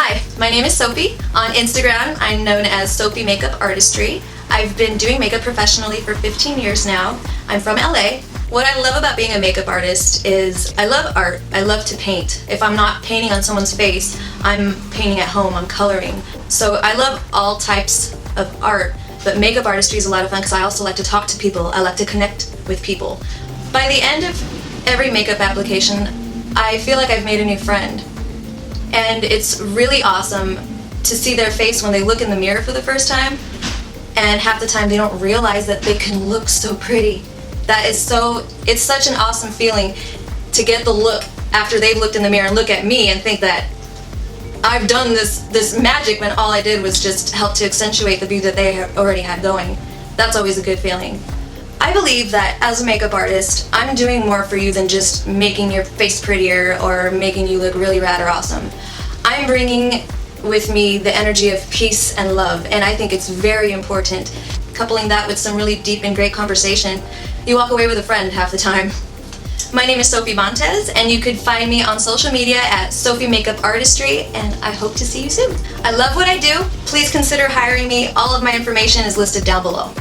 Hi, my name is Sophie. On Instagram, I'm known as Sophie Makeup Artistry. I've been doing makeup professionally for 15 years now. I'm from LA. What I love about being a makeup artist is I love art. I love to paint. If I'm not painting on someone's face, I'm painting at home, I'm coloring. So I love all types of art, but makeup artistry is a lot of fun because I also like to talk to people. I like to connect with people. By the end of every makeup application, I feel like I've made a new friend. And it's really awesome to see their face when they look in the mirror for the first time, and half the time they don't realize that they can look so pretty. It's such an awesome feeling to get the look after they've looked in the mirror and look at me and think that I've done this magic when all I did was just help to accentuate the view that they already had going. That's always a good feeling. I believe that as a makeup artist, I'm doing more for you than just making your face prettier or making you look really rad or awesome. I'm bringing with me the energy of peace and love, and I think it's very important. Coupling that with some really deep and great conversation, you walk away with a friend half the time. My name is Sophie Montez, and you could find me on social media at Sophie Makeup Artistry, and I hope to see you soon. I love what I do. Please consider hiring me. All of my information is listed down below.